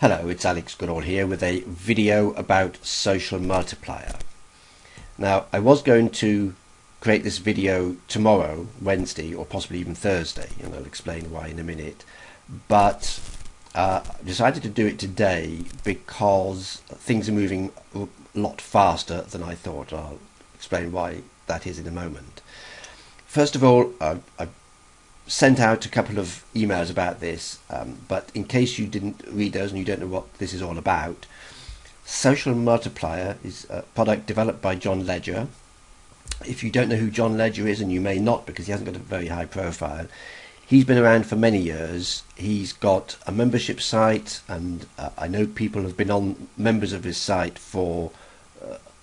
Hello, it's Alex Goodall here with a video about Social Multiplier. Now, I was going to create this video tomorrow, Wednesday, or possibly even Thursday, and I'll explain why in a minute, but decided to do it today because things are moving a lot faster than I thought. I'll explain why that is in a moment. First of all, I sent out a couple of emails about this, but in case you didn't read those and you don't know what this is all about, Social Multiplier is a product developed by John Ledger. If you don't know who John Ledger is, and you may not because he hasn't got a very high profile, he's been around for many years. He's got a membership site, and I know people have been members of his site for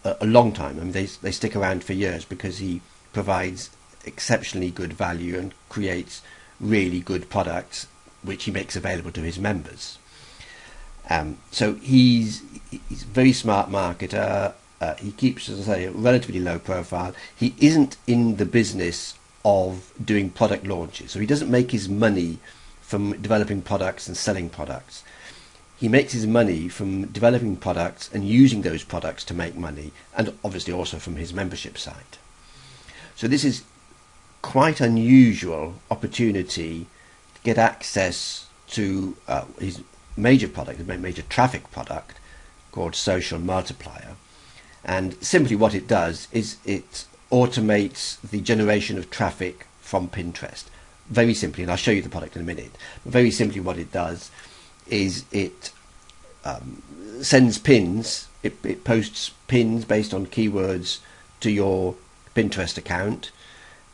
a long time. I mean, they stick around for years because he provides exceptionally good value and creates really good products which he makes available to his members. So he's a very smart marketer. He keeps, as I say, a relatively low profile. He isn't in the business of doing product launches, so he doesn't make his money from developing products and selling products. He makes his money from developing products and using those products to make money, and obviously also from his membership site. So this is quite unusual opportunity to get access to his major product, his major traffic product called Social Multiplier. And simply what it does is it automates the generation of traffic from Pinterest. Very simply, and I'll show you the product in a minute, but very simply what it does is it sends pins, it posts pins based on keywords to your Pinterest account,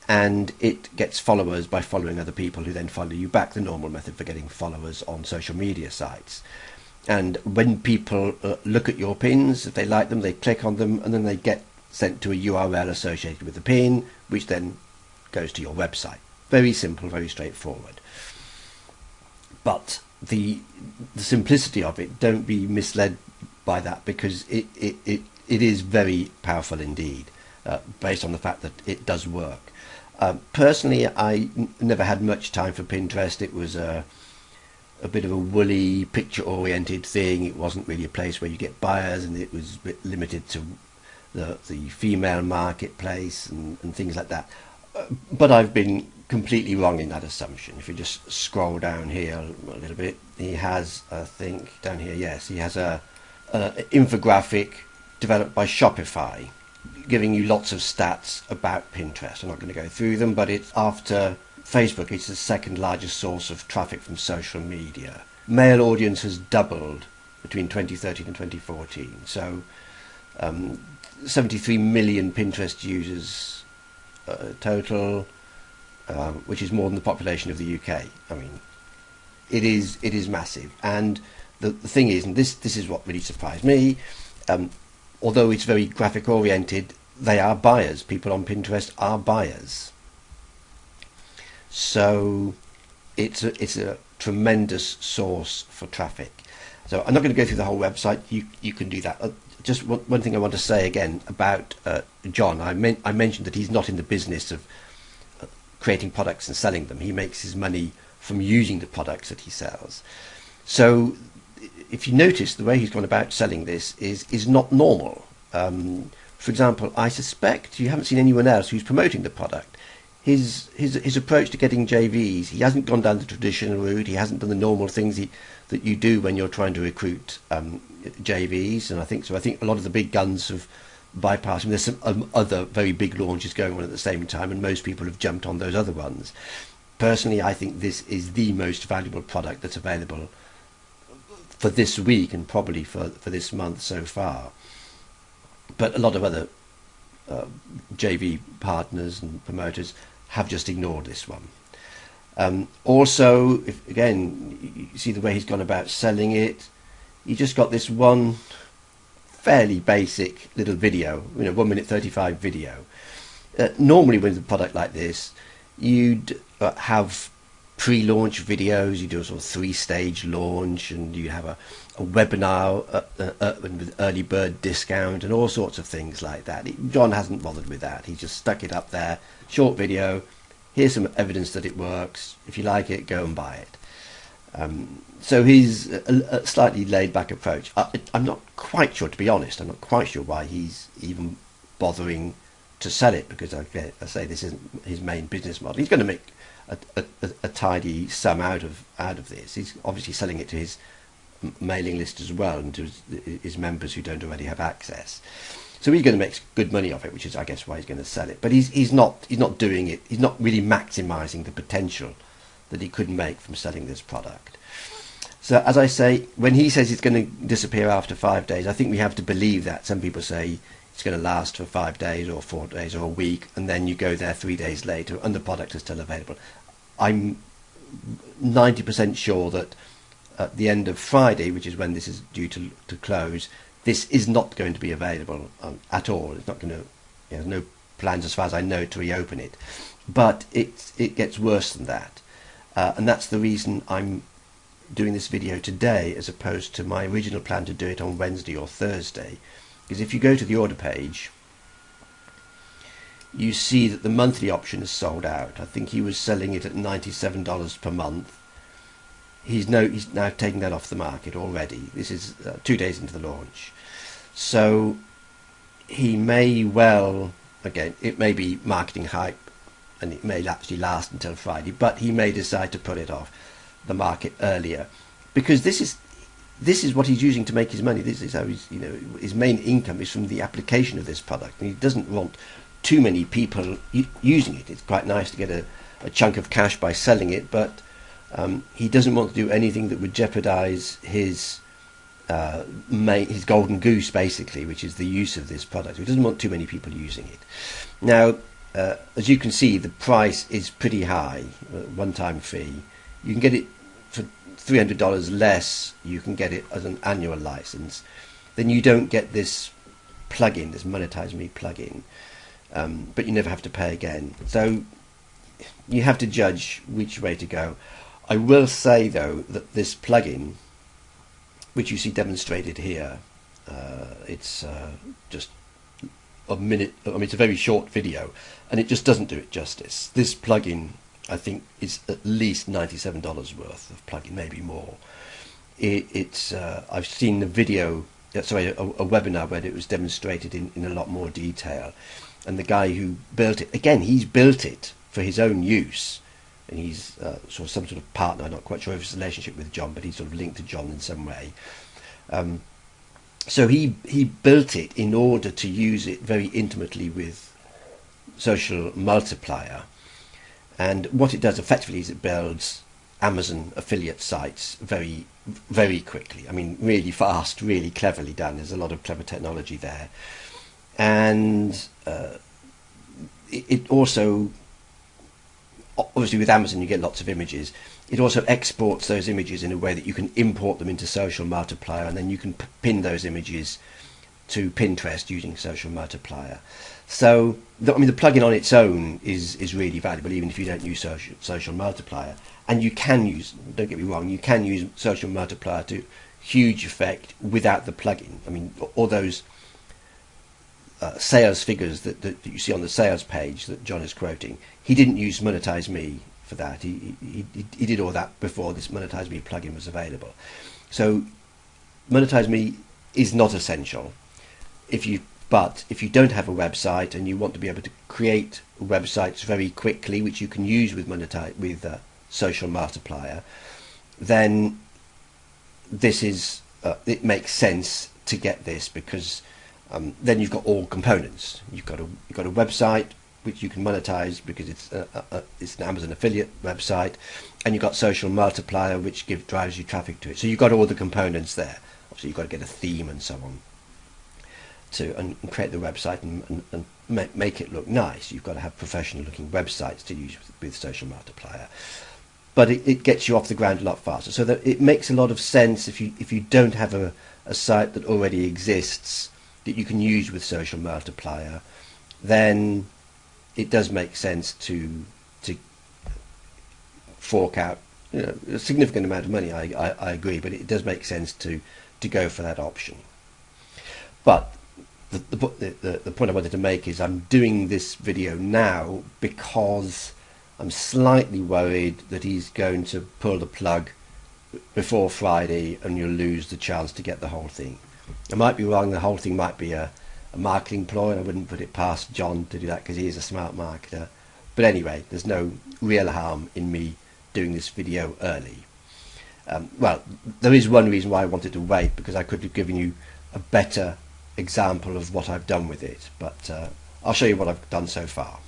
and it gets followers by following other people who then follow you back, the normal method for getting followers on social media sites. And when people look at your pins, if they like them, they click on them, and then they get sent to a URL associated with the pin, which then goes to your website. Very simple, very straightforward. But the simplicity of it, don't be misled by that, because it is very powerful indeed, based on the fact that it does work. Personally, I never had much time for Pinterest. It was a bit of a woolly, picture-oriented thing. It wasn't really a place where you get buyers, and it was a bit limited to the female marketplace and things like that. But I've been completely wrong in that assumption. If you just scroll down here a little bit, he has, I think, down here, yes, he has an infographic developed by Shopify, giving you lots of stats about Pinterest. I'm not going to go through them, but it's after Facebook, it's the second largest source of traffic from social media. Male audience has doubled between 2013 and 2014. So 73 million Pinterest users total, which is more than the population of the UK. I mean, it is massive. And the thing is, and this is what really surprised me, although it's very graphic oriented, they are buyers. People on Pinterest are buyers. So it's a tremendous source for traffic. So I'm not going to go through the whole website. You can do that. Just one thing I want to say again about John. I mentioned that he's not in the business of creating products and selling them. He makes his money from using the products that he sells. So if you notice, the way he's gone about selling this is not normal. For example, I suspect you haven't seen anyone else who's promoting the product. His approach to getting JVs, he hasn't gone down the traditional route. He hasn't done the normal things that you do when you're trying to recruit JVs. And I think a lot of the big guns have bypassed him. There's some other very big launches going on at the same time, and most people have jumped on those other ones. Personally, I think this is the most valuable product that's available for this week, and probably for this month so far. But a lot of other JV partners and promoters have just ignored this one. Also, if again you see the way he's gone about selling it, he just got this one fairly basic little video, 1 minute 35 video. Normally with a product like this, you'd have pre-launch videos. You do a sort of 3-stage launch, and you have a webinar with early bird discount and all sorts of things like that. John hasn't bothered with that. He just stuck it up there, short video, here's some evidence that it works, if you like it, go and buy it. So he's a slightly laid-back approach. I'm not quite sure, to be honest. I'm not quite sure why he's even bothering to sell it, because I say this isn't his main business model. He's going to make a tidy sum out of this. He's obviously selling it to his mailing list as well, and to his members who don't already have access. So he's going to make good money off it, which is, I guess, why he's going to sell it. But he's not doing it. He's not really maximising the potential that he could make from selling this product. So, as I say, when he says it's going to disappear after 5 days, I think we have to believe that. Some people say it's going to last for 5 days or 4 days or a week, and then you go there 3 days later and the product is still available. I'm 90% sure that at the end of Friday, which is when this is due to close, this is not going to be available at all. It's not going to, there's no plans as far as I know to reopen it. But it gets worse than that. And that's the reason I'm doing this video today as opposed to my original plan to do it on Wednesday or Thursday. Because if you go to the order page, you see that the monthly option is sold out. I think he was selling it at $97 per month. He's now taking that off the market already. This is 2 days into the launch. So he may well, again, it may be marketing hype and it may actually last until Friday, but he may decide to put it off the market earlier, because this is what he's using to make his money. This is how his main income is from the application of this product, and he doesn't want too many people using it. It's quite nice to get a chunk of cash by selling it, but he doesn't want to do anything that would jeopardize his golden goose, basically, which is the use of this product. He doesn't want too many people using it. Now, as you can see, the price is pretty high, one-time fee. You can get it for $300 less. You can get it as an annual license. Then you don't get this plugin, this Monetize Me plugin, but you never have to pay again. So you have to judge which way to go. I will say, though, that this plugin, which you see demonstrated here, it's just a minute. I mean, it's a very short video, and it just doesn't do it justice. This plugin, I think, is at least $97 worth of plugin, maybe more. I've seen the video, a webinar where it was demonstrated in a lot more detail, and the guy who built it, again, he's built it for his own use, and he's sort of some sort of partner. I'm not quite sure of his relationship with John, but he's sort of linked to John in some way. So he built it in order to use it very intimately with Social Multiplier. And what it does effectively is it builds Amazon affiliate sites very, very quickly. I mean, really fast, really cleverly done. There's a lot of clever technology there. And it also, obviously with Amazon you get lots of images. It also exports those images in a way that you can import them into Social Multiplier, and then you can pin those images to Pinterest using Social Multiplier. So, I mean, the plugin on its own is really valuable, even if you don't use Social Multiplier. And you can use, don't get me wrong, you can use Social Multiplier to huge effect without the plugin. I mean, all those sales figures that you see on the sales page that John is quoting, he didn't use Monetize Me for that. He did all that before this Monetize Me plugin was available. So Monetize Me is not essential. But if you don't have a website and you want to be able to create websites very quickly, which you can use with Social Multiplier, then this is it makes sense to get this, because then you've got all components. You've got a website which you can monetize because it's an Amazon affiliate website, and you've got Social Multiplier, which drives you traffic to it. So you've got all the components there. Obviously you've got to get a theme and so on and create the website and make it look nice. You've got to have professional looking websites to use with Social Multiplier, but it gets you off the ground a lot faster. So that it makes a lot of sense if you don't have a site that already exists that you can use with Social Multiplier, then it does make sense to fork out a significant amount of money. I agree, but it does make sense to go for that option. But the point I wanted to make is I'm doing this video now because I'm slightly worried that he's going to pull the plug before Friday, and you'll lose the chance to get the whole thing. I might be wrong. The whole thing might be a marketing ploy, and I wouldn't put it past John to do that because he is a smart marketer. But anyway, there's no real harm in me doing this video early. Well, there is one reason why I wanted to wait, because I could have given you a better example of what I've done with it, but I'll show you what I've done so far.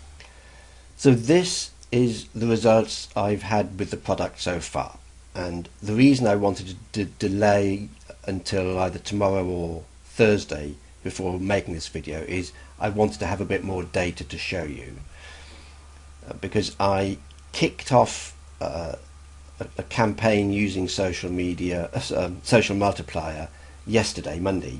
So this is the results I've had with the product so far, and the reason I wanted to delay until either tomorrow or Thursday before making this video is I wanted to have a bit more data to show you, because I kicked off a campaign using social media, social multiplier, yesterday, Monday,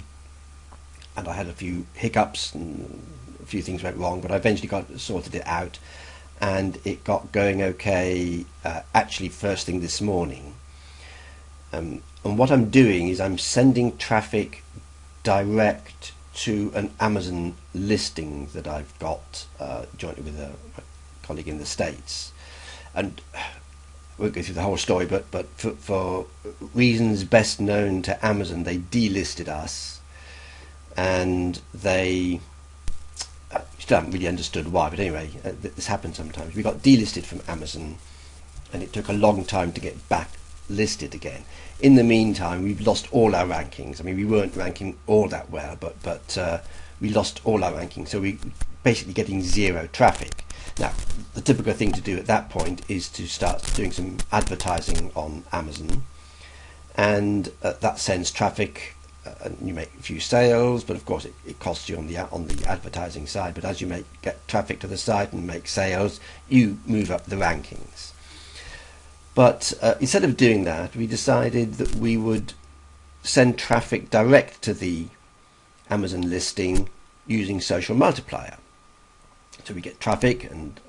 and I had a few hiccups and a few things went wrong, but I eventually sorted it out, and it got going okay actually first thing this morning. And what I'm doing is I'm sending traffic direct to an Amazon listing that I've got jointly with a colleague in the States, and I won't go through the whole story, but for reasons best known to Amazon, they delisted us, and they still haven't really understood why, but anyway, this happens sometimes. We got delisted from Amazon, and it took a long time to get back listed again. In the meantime, we've lost all our rankings. I mean, we weren't ranking all that well, but we lost all our rankings, so we basically getting zero traffic. Now, the typical thing to do at that point is to start doing some advertising on Amazon, and that sends traffic, and you make a few sales, but of course it costs you on the advertising side. But as you get traffic to the site and make sales, you move up the rankings. But instead of doing that, we decided that we would send traffic direct to the Amazon listing using Social Multiplier. So we get traffic, and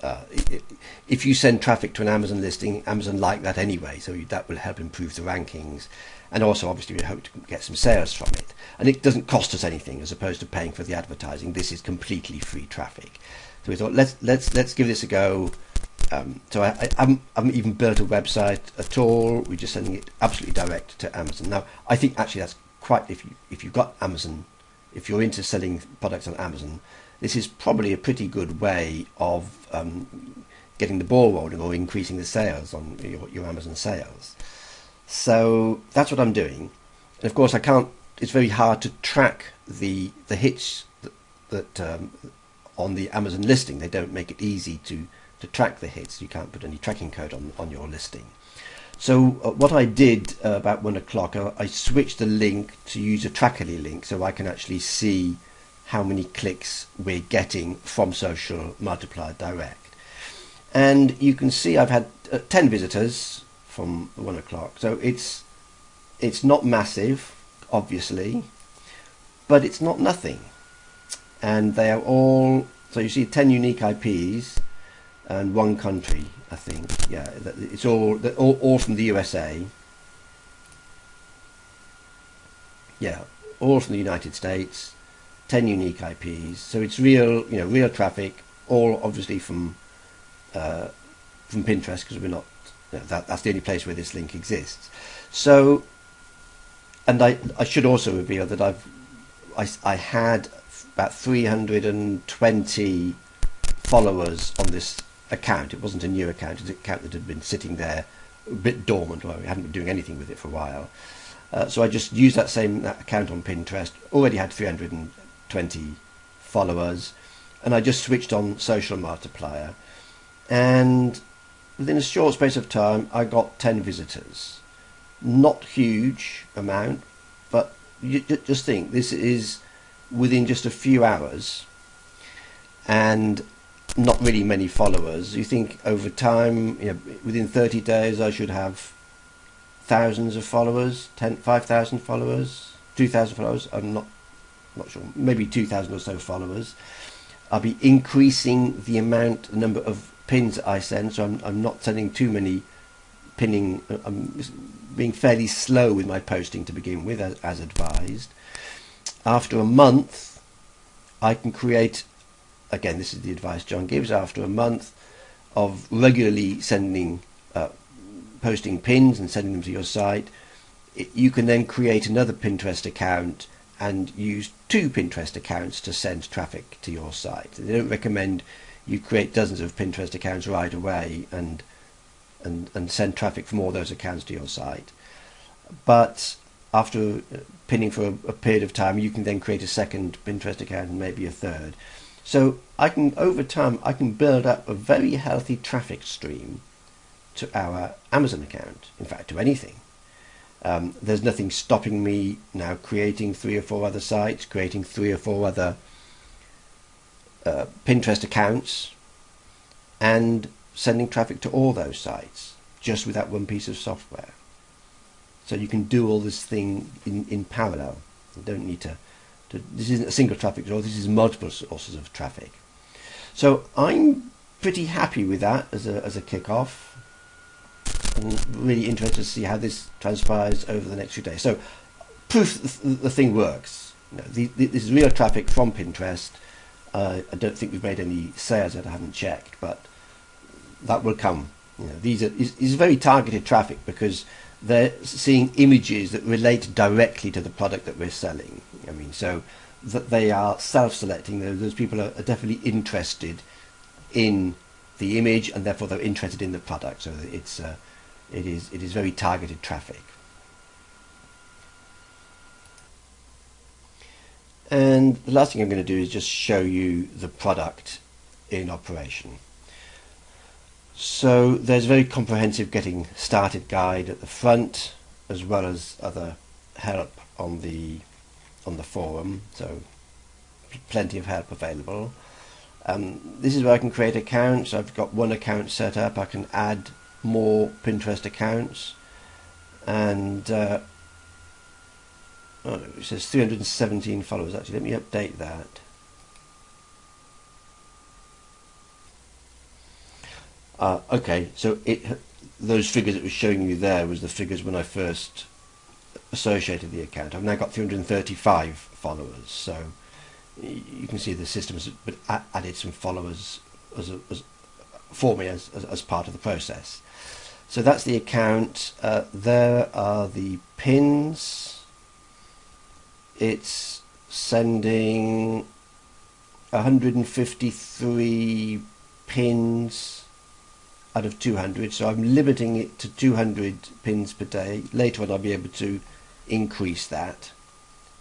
if you send traffic to an Amazon listing, Amazon like that anyway, so that will help improve the rankings, and also obviously we hope to get some sales from it. And it doesn't cost us anything as opposed to paying for the advertising. This is completely free traffic. So we thought let's give this a go. So I haven't even built a website at all. We're just sending it absolutely direct to Amazon. Now I think actually that's quite, if you've got Amazon, if you're into selling products on Amazon, this is probably a pretty good way of getting the ball rolling or increasing the sales on your Amazon sales. So that's what I'm doing. And of course it's very hard to track the hits that on the Amazon listing. They don't make it easy to track the hits. You can't put any tracking code on your listing. So what I did about 1 o'clock, I switched the link to use a Trackerly link, so I can actually see how many clicks we're getting from Social Multiplier Direct. And you can see I've had 10 visitors from 1 o'clock. So it's not massive, obviously, but it's not nothing. And they are all, so you see 10 unique IPs and 1 country, I think. Yeah, it's all from the USA. Yeah, all from the United States. 10 unique IPs, so it's real traffic, all obviously from Pinterest, because we're not, that's the only place where this link exists. So, and I should also reveal that I had about 320 followers on this account. It wasn't a new account; it's an account that had been sitting there a bit dormant, or we hadn't been doing anything with it for a while. So I just used that account on Pinterest. Already had 320 followers, and I just switched on Social Multiplier, and within a short space of time I got 10 visitors. Not huge amount, but you just think, this is within just a few hours and not really many followers. You think over time, within 30 days I should have thousands of followers, 5,000 followers, 2,000 followers. I'm not sure, maybe 2,000 or so followers. I'll be increasing the number of pins I send, so I'm not sending too many pinning. I'm being fairly slow with my posting to begin with, as advised. After a month, I can create, again, this is the advice John gives, after a month of regularly sending posting pins and sending them to your site, you can then create another Pinterest account and use 2 Pinterest accounts to send traffic to your site. They don't recommend you create dozens of Pinterest accounts right away and send traffic from all those accounts to your site. But after pinning for a period of time, you can then create a second Pinterest account and maybe a third. So over time, I can build up a very healthy traffic stream to our Amazon account, in fact to anything. There's nothing stopping me now creating 3 or 4 other sites, creating 3 or 4 other Pinterest accounts and sending traffic to all those sites just with that one piece of software. So you can do all this thing in parallel. You don't need to this isn't a single traffic source, this is multiple sources of traffic. So I'm pretty happy with that as a kick-off. I'm really interested to see how this transpires over the next few days. So proof the thing works. You know, this is real traffic from Pinterest. I don't think we've made any sales yet, I haven't checked, but that will come. You know, these is very targeted traffic because they're seeing images that relate directly to the product that we're selling. I mean, so that they are self-selecting. Those people are definitely interested in the image, and therefore they're interested in the product. So it is very targeted traffic. And the last thing I'm going to do is just show you the product in operation. So there's a very comprehensive getting started guide at the front, as well as other help on the forum. So plenty of help available. This is where I can create accounts. I've got one account set up. I can add more Pinterest accounts, and it says 317 followers. Actually, let me update that. Okay, so those figures it was showing you there was the figures when I first associated the account. I've now got 335 followers, so you can see the system has added some followers for me as part of the process. So that's the account. There are the pins. It's sending 153 pins out of 200, so I'm limiting it to 200 pins per day. Later on I'll be able to increase that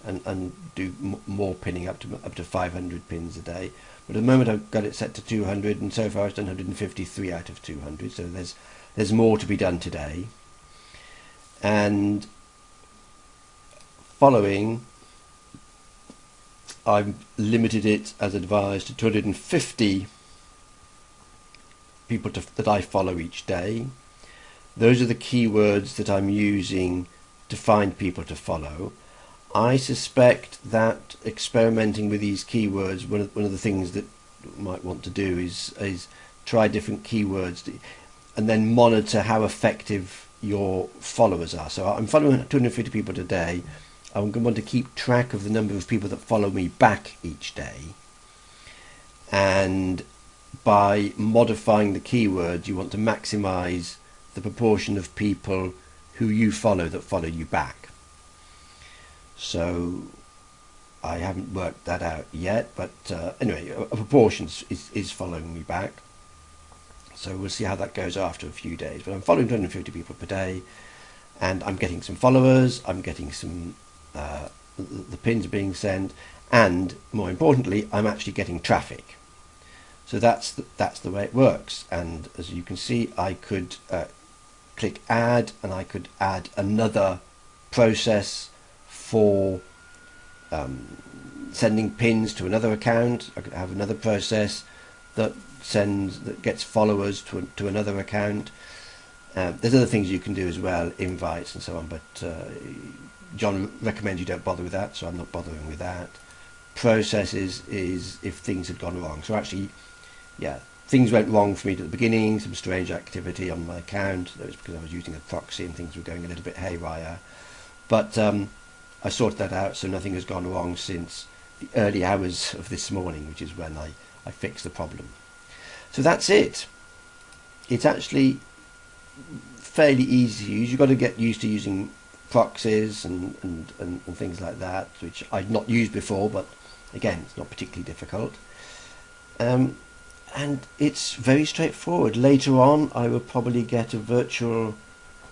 and do more pinning up to 500 pins a day, but at the moment I've got it set to 200, and so far it's done 153 out of 200, so there's more to be done today. And following, I've limited it as advised to 250 people that I follow each day. Those are the keywords that I'm using to find people to follow. I suspect that experimenting with these keywords, one of the things that you might want to do is try different keywords and then monitor how effective your followers are. So I'm following 250 people today. I'm going to want to keep track of the number of people that follow me back each day, and by modifying the keywords you want to maximize the proportion of people who you follow that follow you back. So I haven't worked that out yet, but anyway, a proportion is following me back, so we'll see how that goes after a few days. But I'm following 250 people per day, and I'm getting some followers, I'm getting some the pins are being sent, and more importantly I'm actually getting traffic. So that's the way it works. And as you can see, I could click add, and I could add another process for sending pins to another account. I could have another process that gets followers to another account. There's other things you can do as well, invites and so on, but John recommends you don't bother with that, so I'm not bothering with that. Processes is if things had gone wrong. So actually, yeah, things went wrong for me at the beginning, some strange activity on my account. That was because I was using a proxy and things were going a little bit haywire. But I sorted that out, so nothing has gone wrong since the early hours of this morning, which is when I fixed the problem. So that's it. It's actually fairly easy to use. You've got to get used to using proxies and things like that, which I'd not used before, but again, it's not particularly difficult. And it's very straightforward. Later on, I will probably get a virtual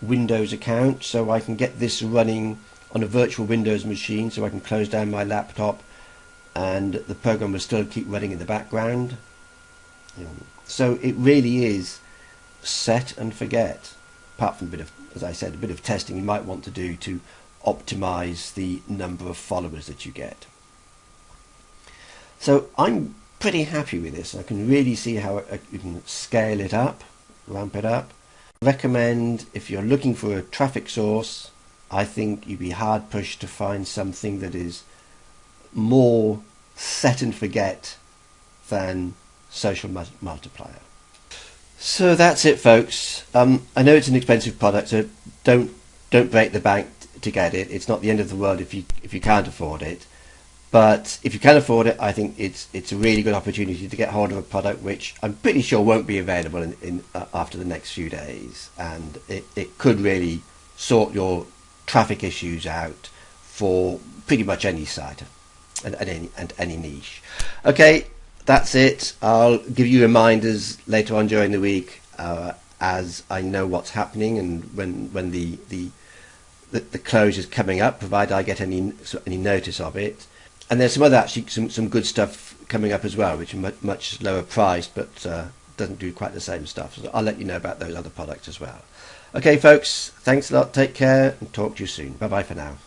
Windows account so I can get this running on a virtual Windows machine, so I can close down my laptop and the program will still keep running in the background. So it really is set and forget, apart from a bit of, as I said, a bit of testing you might want to do to optimize the number of followers that you get. So I'm pretty happy with this. I can really see how you can scale it up, ramp it up. I recommend, if you're looking for a traffic source, I think you'd be hard pushed to find something that is more set and forget than Social Multiplier. So that's it, folks. I know it's an expensive product, so don't break the bank to get it. It's not the end of the world if you can't afford it. But if you can afford it, I think it's a really good opportunity to get hold of a product which I'm pretty sure won't be available in after the next few days, and it could really sort your traffic issues out for pretty much any site and any niche. Okay, that's it. I'll give you reminders later on during the week as I know what's happening and when the close is coming up, provided I get any notice of it. And there's some other some good stuff coming up as well, which are much lower priced, but doesn't do quite the same stuff. So I'll let you know about those other products as well. Okay, folks, thanks a lot. Take care and talk to you soon. Bye bye for now.